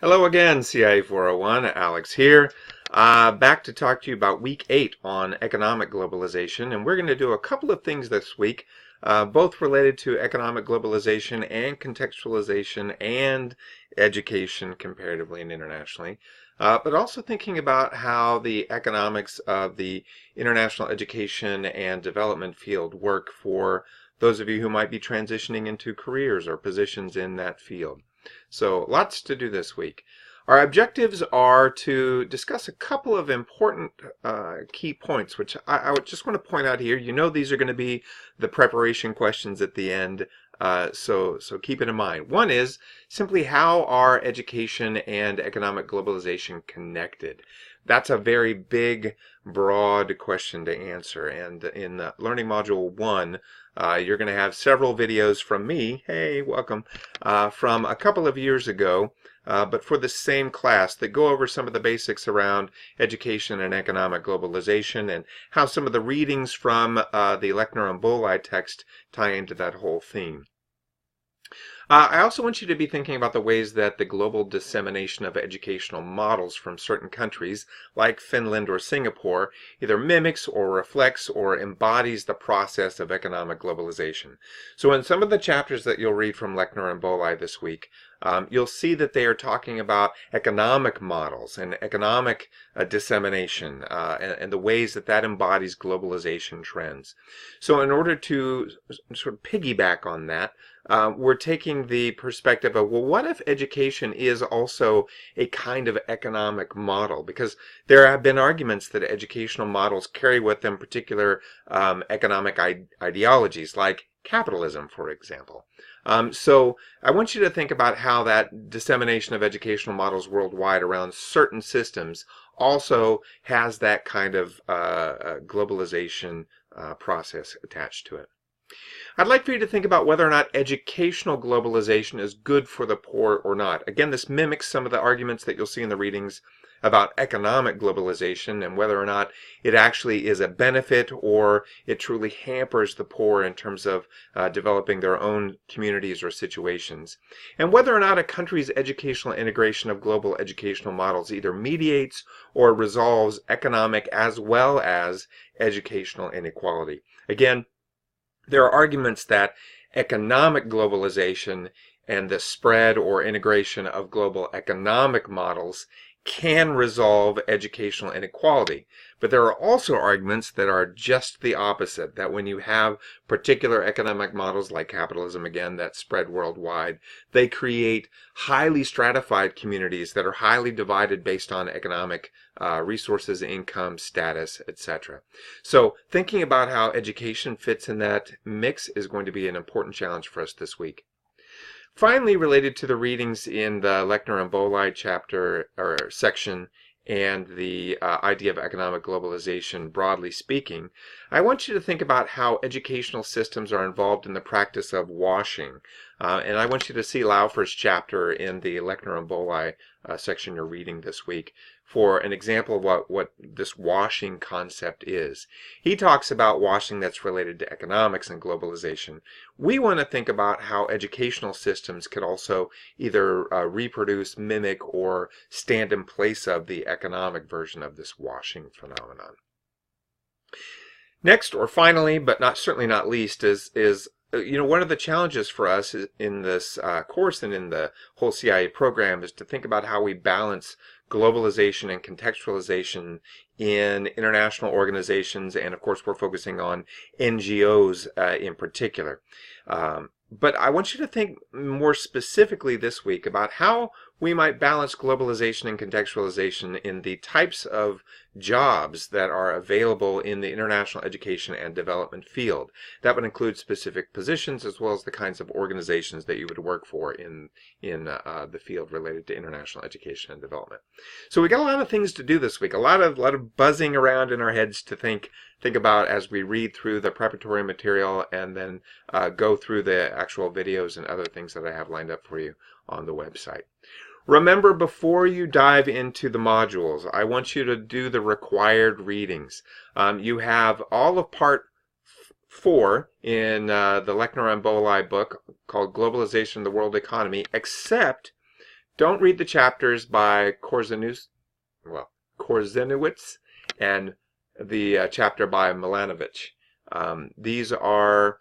Hello again, CIE 401. Alex here. Back to talk to you about week 8 on economic globalization. And we're going to do a couple of things this week, both related to economic globalization and contextualization and education comparatively and internationally. But also thinking about how the economics of the international education and development field work for those of you who might be transitioning into careers or positions in that field. So lots to do this week. Our objectives are to discuss a couple of important key points, which I would just want to point out here. You know these are going to be the preparation questions at the end, so keep it in mind. One is simply how are education and economic globalization connected? That's a very big, broad question to answer. And in Learning Module 1, you're going to have several videos from me, hey, welcome, from a couple of years ago, but for the same class that go over some of the basics around education and economic globalization and how some of the readings from the Lechner and Bolai text tie into that whole theme. I also want you to be thinking about the ways that the global dissemination of educational models from certain countries, like Finland or Singapore, either mimics or reflects or embodies the process of economic globalization. So in some of the chapters that you'll read from Lechner and Bolai this week, you'll see that they are talking about economic models and economic dissemination and the ways that that embodies globalization trends. So in order to sort of piggyback on that, we're taking the perspective of, well, what if education is also a kind of economic model? Because there have been arguments that educational models carry with them particular economic ideologies, like capitalism, for example. So I want you to think about how that dissemination of educational models worldwide around certain systems also has that kind of globalization process attached to it. I'd like for you to think about whether or not educational globalization is good for the poor or not. Again, this mimics some of the arguments that you'll see in the readings about economic globalization and whether or not it actually is a benefit or it truly hampers the poor in terms of developing their own communities or situations. And whether or not a country's educational integration of global educational models either mediates or resolves economic as well as educational inequality. Again, there are arguments that economic globalization and the spread or integration of global economic models can resolve educational inequality. But there are also arguments that are just the opposite, that when you have particular economic models like capitalism, again, that spread worldwide, they create highly stratified communities that are highly divided based on economic resources, income, status, etc. So thinking about how education fits in that mix is going to be an important challenge for us this week. Finally, related to the readings in the Lechner and Bolai chapter or section and the idea of economic globalization, broadly speaking, I want you to think about how educational systems are involved in the practice of washing. And I want you to see Laufer's chapter in the Lechner and Bolai section you're reading this week for an example of what this washing concept is. He talks about washing that's related to economics and globalization. We want to think about how educational systems could also either reproduce, mimic, or stand in place of the economic version of this washing phenomenon. Next, or finally, but certainly not least, is one of the challenges for us in this course and in the whole CIE program is to think about how we balance globalization and contextualization in international organizations, and of course we're focusing on NGOs in particular. But I want you to think more specifically this week about how we might balance globalization and contextualization in the types of jobs that are available in the international education and development field. That would include specific positions as well as the kinds of organizations that you would work for in the field related to international education and development. So we got a lot of things to do this week, a lot of buzzing around in our heads to think about as we read through the preparatory material and then go through the actual videos and other things that I have lined up for you on the website. Remember, before you dive into the modules, I want you to do the required readings. You have all of part 4 in the Lechner and Bolai book called Globalization of the World Economy, except don't read the chapters by Korzenowitz and the chapter by Milanovich. These are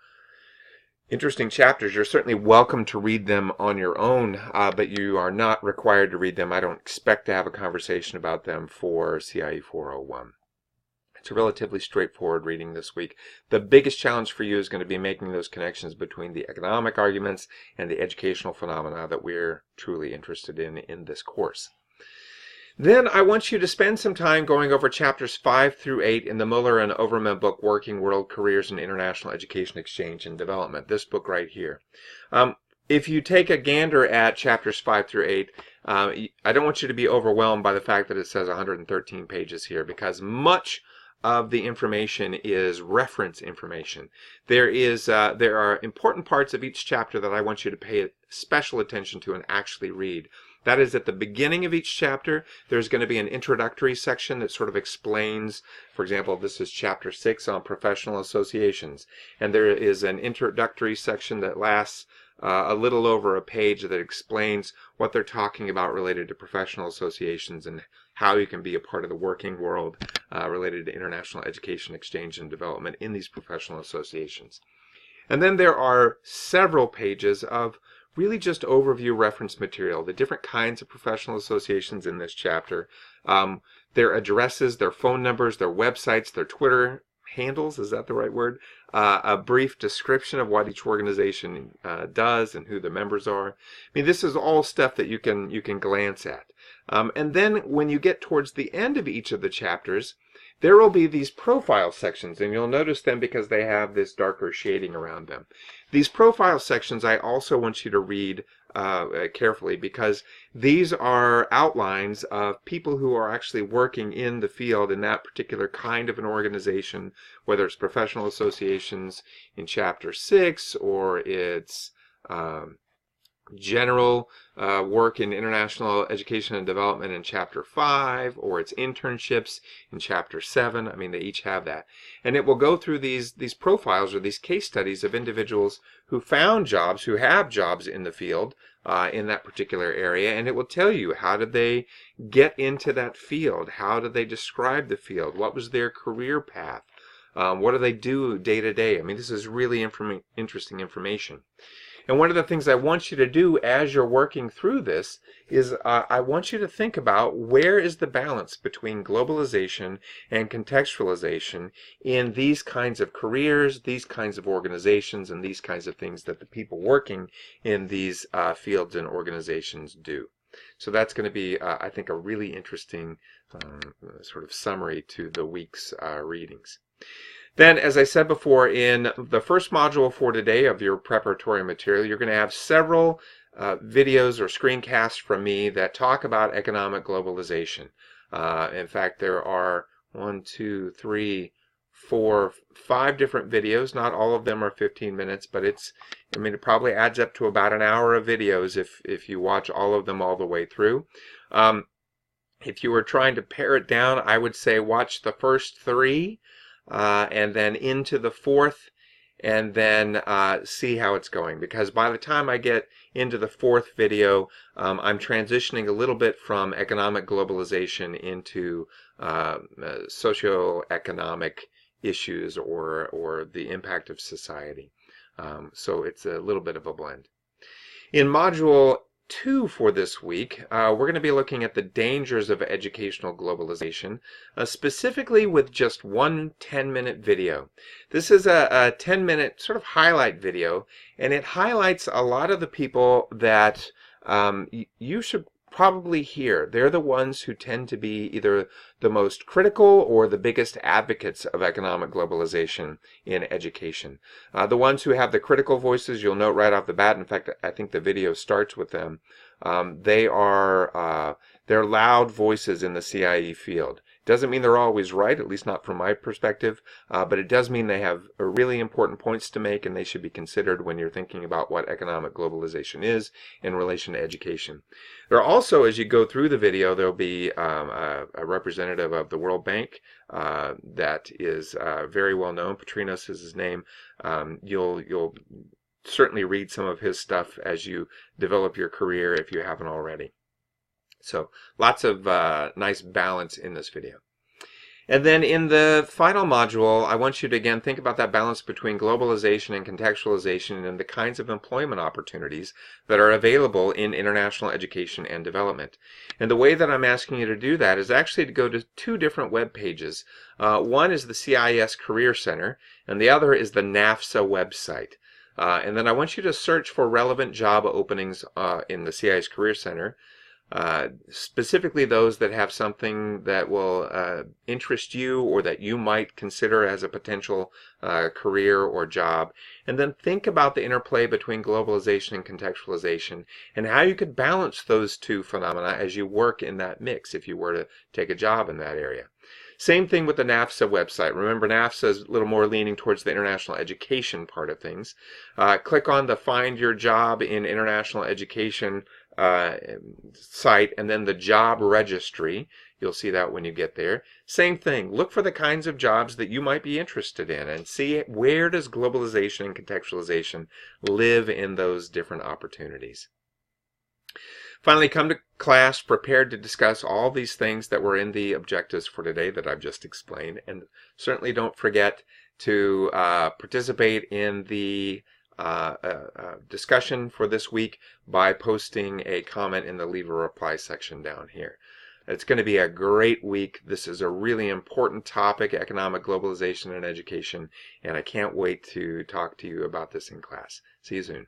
interesting chapters. You're certainly welcome to read them on your own, but you are not required to read them. I don't expect to have a conversation about them for CIE 401. It's a relatively straightforward reading this week. The biggest challenge for you is going to be making those connections between the economic arguments and the educational phenomena that we're truly interested in this course. Then I want you to spend some time going over chapters 5 through 8 in the Muller and Overman book, Working World Careers in International Education Exchange and Development, this book right here. If you take a gander at chapters 5 through 8, I don't want you to be overwhelmed by the fact that it says 113 pages here, because much of the information is reference information. There are important parts of each chapter that I want you to pay special attention to and actually read. That is, at the beginning of each chapter, there's going to be an introductory section that sort of explains, for example, this is chapter 6 on professional associations, and there is an introductory section that lasts a little over a page that explains what they're talking about related to professional associations and how you can be a part of the working world related to international education exchange and development in these professional associations. And then there are several pages of really just overview reference material, the different kinds of professional associations in this chapter, their addresses, their phone numbers, their websites, their Twitter handles, is that the right word? A brief description of what each organization does and who the members are. I mean, this is all stuff that you can glance at. And then when you get towards the end of each of the chapters, there will be these profile sections, and you'll notice them because they have this darker shading around them. These profile sections I also want you to read carefully, because these are outlines of people who are actually working in the field in that particular kind of an organization, whether it's professional associations in Chapter 6 or it's general work in international education and development in Chapter 5, or it's internships in Chapter 7. I mean, they each have that. And it will go through these profiles or these case studies of individuals who found jobs, who have jobs in the field in that particular area, and it will tell you how did they get into that field, how did they describe the field, what was their career path, what do they do day to day. I mean, this is really interesting information. And one of the things I want you to do as you're working through this is I want you to think about where is the balance between globalization and contextualization in these kinds of careers, these kinds of organizations, and these kinds of things that the people working in these fields and organizations do. So that's going to be, I think, a really interesting sort of summary to the week's readings. Then, as I said before, in the first module for today of your preparatory material, you're going to have several videos or screencasts from me that talk about economic globalization. In fact, there are 5 different videos. Not all of them are 15 minutes, but it probably adds up to about an hour of videos if you watch all of them all the way through. If you were trying to pare it down, I would say watch the first 3. And then into the 4th, and then see how it's going, because by the time I get into the 4th video, I'm transitioning a little bit from economic globalization into socioeconomic issues or the impact of society. So it's a little bit of a blend. In module 2 for this week, we're going to be looking at the dangers of educational globalization, specifically with just one 10-minute video. This is a 10-minute sort of highlight video, and it highlights a lot of the people that you should probably hear. They're the ones who tend to be either the most critical or the biggest advocates of economic globalization in education. The ones who have the critical voices, you'll note right off the bat, in fact, I think the video starts with them. They're loud voices in the CIE field. Doesn't mean they're always right, at least not from my perspective, but it does mean they have really important points to make, and they should be considered when you're thinking about what economic globalization is in relation to education. There are also, as you go through the video, there'll be a representative of the World Bank that is very well known. Petrinos is his name. You'll certainly read some of his stuff as you develop your career if you haven't already. So lots of nice balance in this video. And then in the final module, I want you to again think about that balance between globalization and contextualization and the kinds of employment opportunities that are available in international education and development. And the way that I'm asking you to do that is actually to go to two different web pages. One is the CIS Career Center, and the other is the NAFSA website. And then I want you to search for relevant job openings in the CIS Career Center. Specifically those that have something that will interest you or that you might consider as a potential career or job. And then think about the interplay between globalization and contextualization and how you could balance those two phenomena as you work in that mix if you were to take a job in that area. Same thing with the NAFSA website. Remember, NAFSA is a little more leaning towards the international education part of things. Click on the Find Your Job in International Education site and then the job registry. You'll see that when you get there. Same thing. Look for the kinds of jobs that you might be interested in and see where does globalization and contextualization live in those different opportunities. Finally, come to class prepared to discuss all these things that were in the objectives for today that I've just explained. And certainly don't forget to participate in the discussion for this week by posting a comment in the Leave a Reply section down here. It's going to be a great week. This is a really important topic, economic globalization and education, and I can't wait to talk to you about this in class. See you soon.